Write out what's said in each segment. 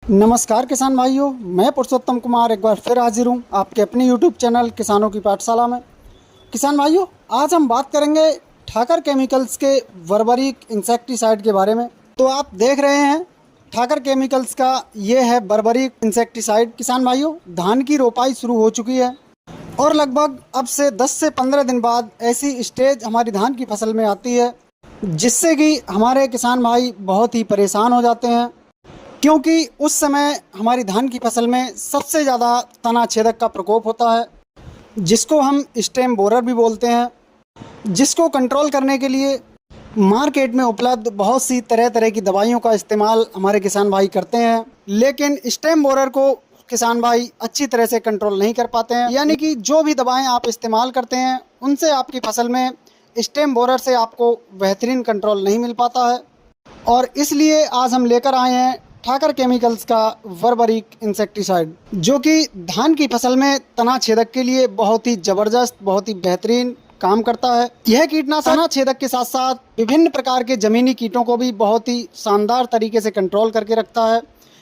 नमस्कार किसान भाइयों, मैं पुरुषोत्तम कुमार एक बार फिर हाजिर हूँ आपके अपने यूट्यूब चैनल किसानों की पाठशाला में। किसान भाइयों, आज हम बात करेंगे ठाकर केमिकल्स के बर्बरिक इंसेक्टिसाइड के बारे में। तो आप देख रहे हैं ठाकर केमिकल्स का ये है बर्बरिक इंसेक्टिसाइड। किसान भाइयों, धान की रोपाई शुरू हो चुकी है और लगभग अब से 10 से 15 दिन बाद ऐसी स्टेज हमारी धान की फसल में आती है जिससे कि हमारे किसान भाई बहुत ही परेशान हो जाते हैं, क्योंकि उस समय हमारी धान की फसल में सबसे ज़्यादा तना छेदक का प्रकोप होता है, जिसको हम स्टेम बोरर भी बोलते हैं। जिसको कंट्रोल करने के लिए मार्केट में उपलब्ध बहुत सी तरह तरह की दवाइयों का इस्तेमाल हमारे किसान भाई करते हैं, लेकिन स्टेम बोरर को किसान भाई अच्छी तरह से कंट्रोल नहीं कर पाते हैं। यानी कि जो भी दवाएं आप इस्तेमाल करते हैं उनसे आपकी फसल में स्टेम बोरर से आपको बेहतरीन कंट्रोल नहीं मिल पाता है। और इसलिए आज हम लेकर आए हैं ठाकर केमिकल्स का बर्बरिक इंसेक्टिसाइड, जो कि धान की फसल में तना छेदक के लिए बहुत ही ज़बरदस्त, बहुत ही बेहतरीन काम करता है। यह कीटनाशक तना छेदक के साथ साथ विभिन्न प्रकार के ज़मीनी कीटों को भी बहुत ही शानदार तरीके से कंट्रोल करके रखता है।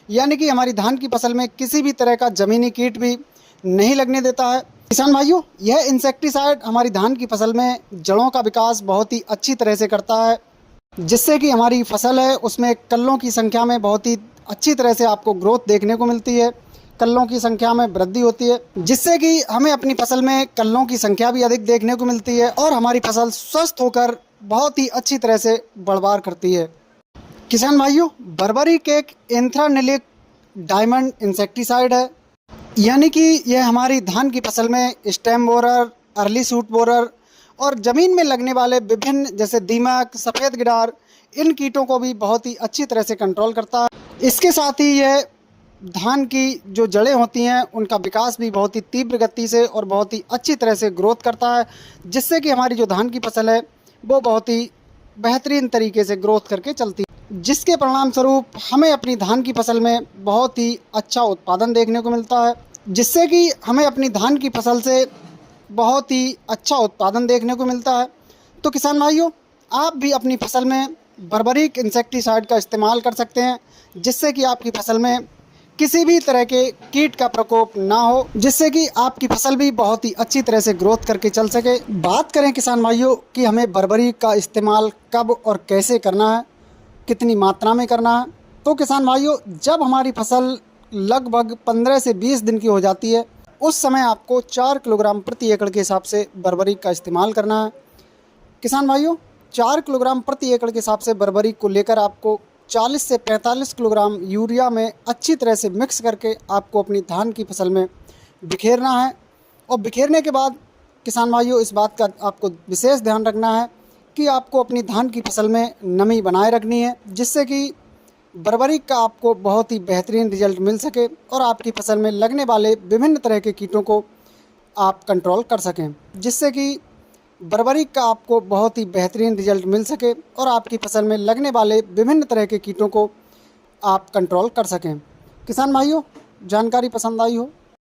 यानी कि हमारी धान की फसल में किसी भी तरह का ज़मीनी कीट भी नहीं लगने देता है। किसान भाइयों, यह इंसेक्टिसाइड हमारी धान की फसल में जड़ों का विकास बहुत ही अच्छी तरह से करता है, जिससे कि हमारी फसल है उसमें कल्लों की संख्या में बहुत ही अच्छी तरह से आपको ग्रोथ देखने को मिलती है। कल्लों की संख्या में वृद्धि होती है, जिससे कि हमें अपनी फसल में कल्लों की संख्या भी अधिक देखने को मिलती है और हमारी फसल स्वस्थ होकर बहुत ही अच्छी तरह से बढ़वार करती है। किसान भाइयों, बर्बरिक एक एंथ्रानिलिक डायमंड इंसेक्टिसाइड है। यानी कि यह हमारी धान की फसल में stem borer, early shoot borer और ज़मीन में लगने वाले विभिन्न जैसे दीमक, सफ़ेद गिडार, इन कीटों को भी बहुत ही अच्छी तरह से कंट्रोल करता है। इसके साथ ही यह धान की जो जड़ें होती हैं उनका विकास भी बहुत ही तीव्र गति से और बहुत ही अच्छी तरह से ग्रोथ करता है, जिससे कि हमारी जो धान की फसल है वो बहुत ही बेहतरीन तरीके से ग्रोथ करके चलती है, जिसके परिणाम स्वरूप हमें अपनी धान की फसल में बहुत ही अच्छा उत्पादन देखने को मिलता है, जिससे कि हमें अपनी धान की फसल से बहुत ही अच्छा उत्पादन देखने को मिलता है। तो किसान भाइयों, आप भी अपनी फसल में बर्बरिक इंसेक्टिसाइड का इस्तेमाल कर सकते हैं, जिससे कि आपकी फसल में किसी भी तरह के कीट का प्रकोप ना हो, जिससे कि आपकी फसल भी बहुत ही अच्छी तरह से ग्रोथ करके चल सके। बात करें किसान भाइयों कि हमें बर्बरिक का इस्तेमाल कब और कैसे करना है, कितनी मात्रा में करना है, तो किसान भाइयों, जब हमारी फसल लगभग 15 से 20 दिन की हो जाती है उस समय आपको 4 किलोग्राम प्रति एकड़ के हिसाब से बर्बरिक का इस्तेमाल करना है। किसान भाइयों, 4 किलोग्राम प्रति एकड़ के हिसाब से बर्बरिक को लेकर आपको 40 से 45 किलोग्राम यूरिया में अच्छी तरह से मिक्स करके आपको अपनी धान की फसल में बिखेरना है। और बिखेरने के बाद किसान भाइयों, इस बात का आपको विशेष ध्यान रखना है कि आपको अपनी धान की फसल में नमी बनाए रखनी है, जिससे कि बर्बरिक का आपको बहुत ही बेहतरीन रिजल्ट मिल सके और आपकी फसल में लगने वाले विभिन्न तरह के कीटों को आप कंट्रोल कर सकें, जिससे कि बर्बरिक का आपको बहुत ही बेहतरीन रिजल्ट मिल सके और आपकी फसल में लगने वाले विभिन्न तरह के कीटों को आप कंट्रोल कर सकें। किसान भाइयों, जानकारी पसंद आई हो